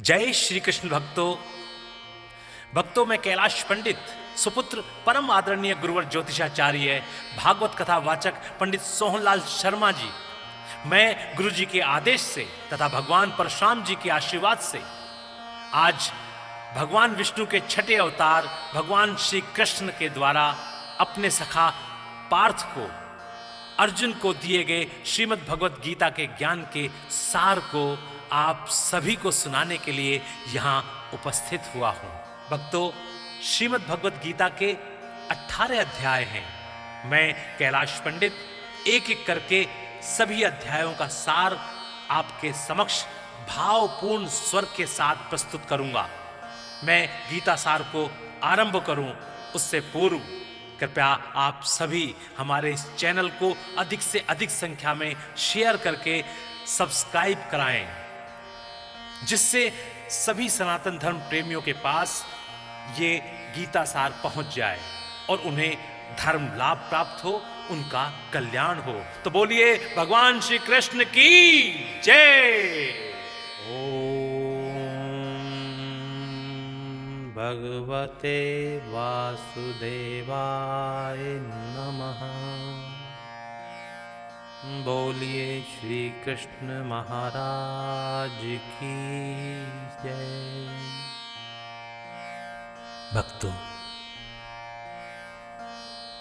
जय श्री कृष्ण भक्तों मैं कैलाश पंडित सुपुत्र परम आदरणीय गुरुवर ज्योतिषाचार्य भागवत कथा वाचक पंडित सोहनलाल शर्मा जी, मैं गुरु जी के आदेश से तथा भगवान परशुराम जी के आशीर्वाद से आज भगवान विष्णु के छठे अवतार भगवान श्री कृष्ण के द्वारा अपने सखा पार्थ को अर्जुन को दिए गए श्रीमद् भगवत गीता के ज्ञान के सार को आप सभी को सुनाने के लिए यहाँ उपस्थित हुआ हूँ। भक्तों, श्रीमद् भगवत गीता के 18 अध्याय हैं। मैं कैलाश पंडित एक एक करके सभी अध्यायों का सार आपके समक्ष भावपूर्ण स्वर के साथ प्रस्तुत करूंगा। मैं गीता सार को आरंभ करूं उससे पूर्व कृपया आप सभी हमारे इस चैनल को अधिक से अधिक संख्या में शेयर करके सब्सक्राइब कराएं, जिससे सभी सनातन धर्म प्रेमियों के पास ये गीता सार पहुंच जाए और उन्हें धर्म लाभ प्राप्त हो, उनका कल्याण हो। तो बोलिए भगवान श्री कृष्ण की जय। ओम भगवते वासुदेवाय नमः। बोलिए श्री कृष्ण महाराज की जय। भक्तों,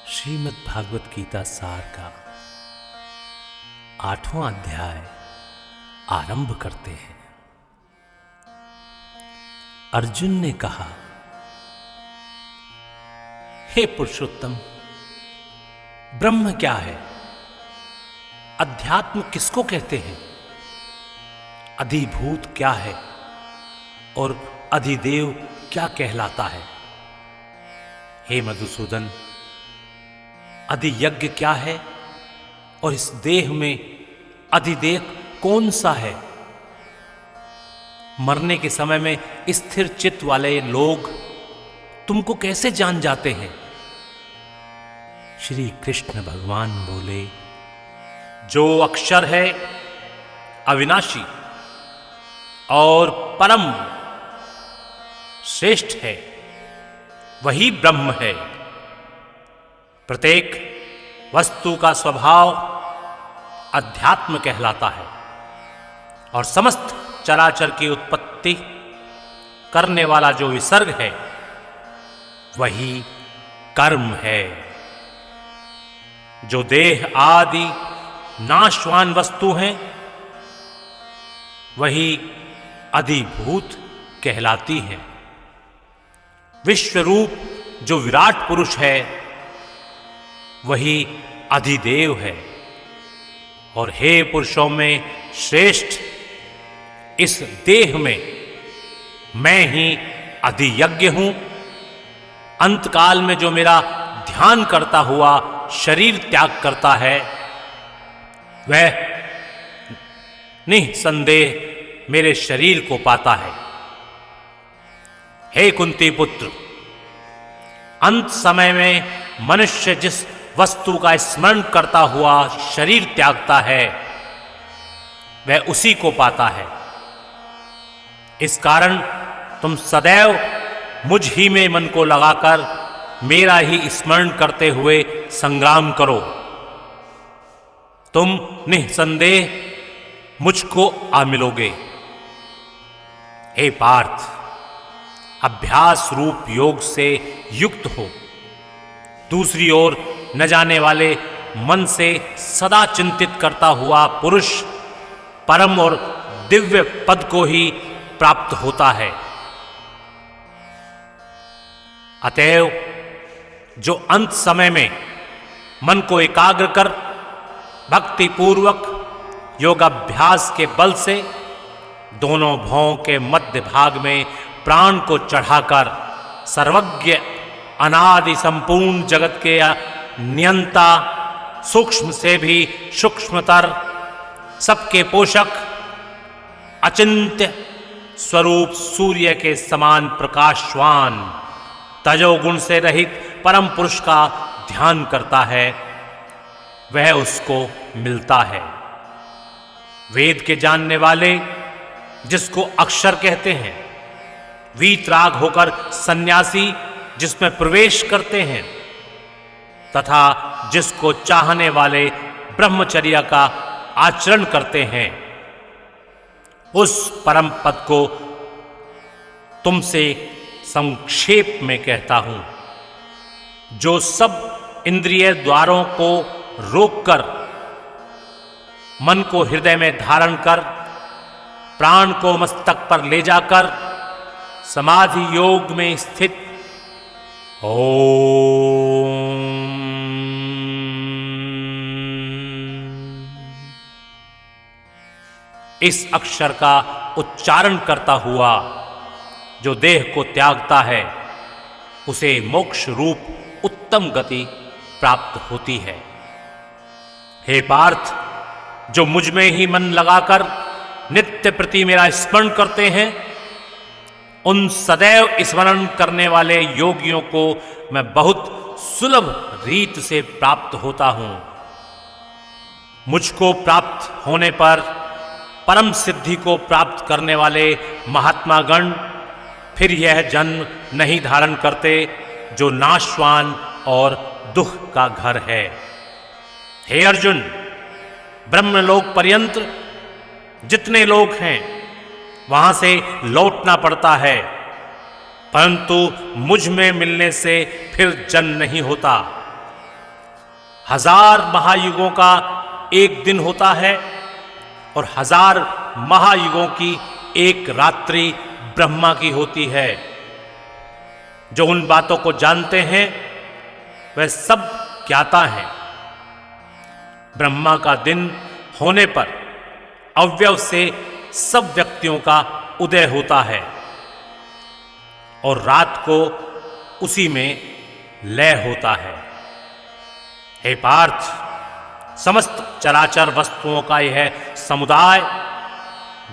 श्रीमद् भागवत गीता सार का 8वां अध्याय आरंभ करते हैं। अर्जुन ने कहा, हे पुरुषोत्तम, ब्रह्म क्या है? अध्यात्म किसको कहते हैं? अधिभूत क्या है और अधिदेव क्या कहलाता है? हे मधुसूदन, अधियज्ञ क्या है और इस देह में अधिदेव कौन सा है? मरने के समय में स्थिर चित्त वाले लोग तुमको कैसे जान जाते हैं? श्री कृष्ण भगवान बोले, जो अक्षर है अविनाशी और परम श्रेष्ठ है, वही ब्रह्म है। प्रत्येक वस्तु का स्वभाव अध्यात्म कहलाता है और समस्त चराचर की उत्पत्ति करने वाला जो विसर्ग है वही कर्म है। जो देह आदि नाशवान वस्तु हैं वही अधिभूत कहलाती हैं। विश्वरूप जो विराट पुरुष है वही अधिदेव है। और हे पुरुषों में श्रेष्ठ, इस देह में मैं ही अधियज्ञ हूं। अंतकाल में जो मेरा ध्यान करता हुआ शरीर त्याग करता है वह निसंदेह मेरे शरीर को पाता है। हे कुंती पुत्र, अंत समय में मनुष्य जिस वस्तु का स्मरण करता हुआ शरीर त्यागता है वह उसी को पाता है। इस कारण तुम सदैव मुझ ही में मन को लगाकर मेरा ही स्मरण करते हुए संग्राम करो। तुम निसंदेह मुझको आ मिलोगे। हे पार्थ, अभ्यास रूप योग से युक्त हो। दूसरी ओर न जाने वाले मन से सदा चिंतित करता हुआ पुरुष परम और दिव्य पद को ही प्राप्त होता है। अतएव जो अंत समय में मन को एकाग्र कर भक्ति पूर्वक योगाभ्यास के बल से दोनों भौं के मध्य भाग में प्राण को चढ़ाकर सर्वज्ञ अनादि संपूर्ण जगत के नियंता, सूक्ष्म से भी सूक्ष्मतर, सबके पोषक, अचिंत्य स्वरूप सूर्य के समान प्रकाशवान, तजोगुण से रहित परम पुरुष का ध्यान करता है, वह उसको मिलता है। वेद के जानने वाले जिसको अक्षर कहते हैं, वीतराग होकर सन्यासी जिसमें प्रवेश करते हैं, तथा जिसको चाहने वाले ब्रह्मचर्य का आचरण करते हैं, उस परम पद को तुमसे संक्षेप में कहता हूं, जो सब इंद्रिय द्वारों को रोककर मन को हृदय में धारण कर प्राण को मस्तक पर ले जाकर समाधि योग में स्थित ओम इस अक्षर का उच्चारण करता हुआ जो देह को त्यागता है, उसे मोक्ष रूप उत्तम गति प्राप्त होती है। हे पार्थ, जो मुझ में ही मन लगाकर नित्य प्रति मेरा स्मरण करते हैं, उन सदैव स्मरण करने वाले योगियों को मैं बहुत सुलभ रीत से प्राप्त होता हूं। मुझको प्राप्त होने पर परम सिद्धि को प्राप्त करने वाले महात्मा गण फिर यह जन्म नहीं धारण करते जो नाशवान और दुख का घर है। हे अर्जुन, ब्रह्मलोक पर्यंत जितने लोग हैं वहां से लौटना पड़ता है, परंतु मुझ में मिलने से फिर जन्म नहीं होता। 1000 महायुगों का एक दिन होता है और 1000 महायुगों की एक रात्रि ब्रह्मा की होती है। जो उन बातों को जानते हैं वह सब ज्ञाता हैं। ब्रह्मा का दिन होने पर अव्यव से सब व्यक्तियों का उदय होता है और रात को उसी में लय होता है। हे पार्थ, समस्त चराचर वस्तुओं का यह समुदाय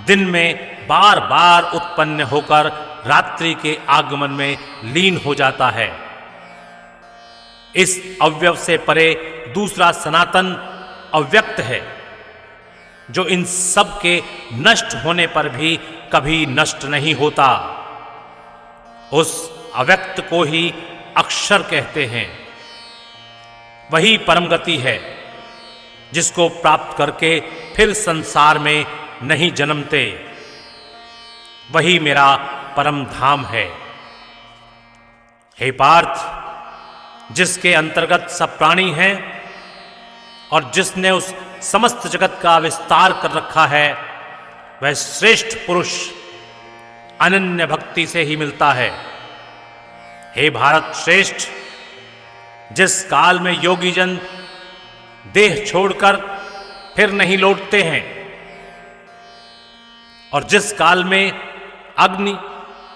दिन में बार बार उत्पन्न होकर रात्रि के आगमन में लीन हो जाता है। इस अव्यव से परे दूसरा सनातन अव्यक्त है, जो इन सब के नष्ट होने पर भी कभी नष्ट नहीं होता। उस अव्यक्त को ही अक्षर कहते हैं। वही परम गति है जिसको प्राप्त करके फिर संसार में नहीं जन्मते। वही मेरा परम धाम है। हे पार्थ, जिसके अंतर्गत सब प्राणी हैं और जिसने उस समस्त जगत का विस्तार कर रखा है, वह श्रेष्ठ पुरुष अनन्य भक्ति से ही मिलता है। हे भारत श्रेष्ठ, जिस काल में योगी जन देह छोड़कर फिर नहीं लौटते हैं और जिस काल में अग्नि,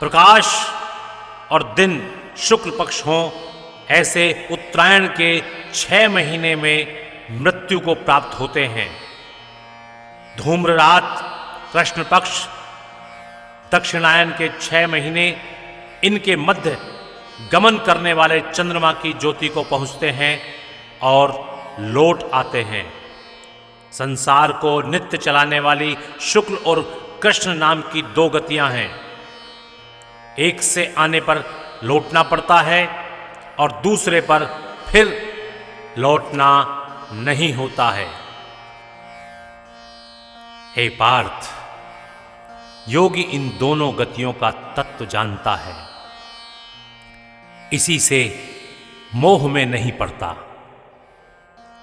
प्रकाश और दिन शुक्ल पक्ष हों, ऐसे उत्तरायण के 6 महीने में मृत्यु को प्राप्त होते हैं। धूम्र रात, कृष्ण पक्ष, दक्षिणायन के 6 महीने इनके मध्य गमन करने वाले चंद्रमा की ज्योति को पहुंचते हैं और लौट आते हैं। संसार को नित्य चलाने वाली शुक्ल और कृष्ण नाम की 2 गतियां हैं। एक से आने पर लौटना पड़ता है और दूसरे पर फिर लौटना नहीं होता है। हे पार्थ, योगी इन दोनों गतियों का तत्व जानता है, इसी से मोह में नहीं पड़ता।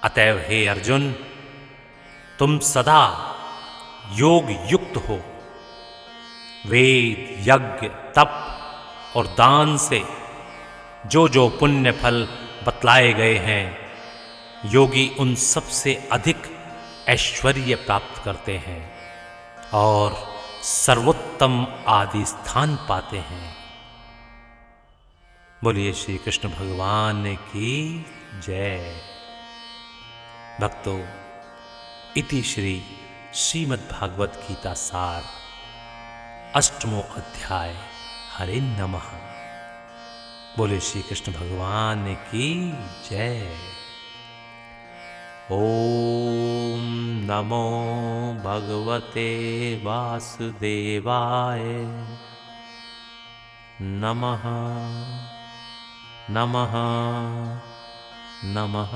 अतएव हे अर्जुन, तुम सदा योग युक्त हो। वेद, यज्ञ, तप और दान से जो जो पुण्य फल बतलाए गए हैं, योगी उन सब से अधिक ऐश्वर्य प्राप्त करते हैं और सर्वोत्तम आदि स्थान पाते हैं। बोलिए श्री कृष्ण भगवान की जय। भक्तों, इति श्री श्रीमद्भागवत गीता सार 8वां अध्याय। हरे नमः। बोले श्री कृष्ण भगवान की जय। ॐ नमो भगवते वासुदेवाय नमः नमः नमः।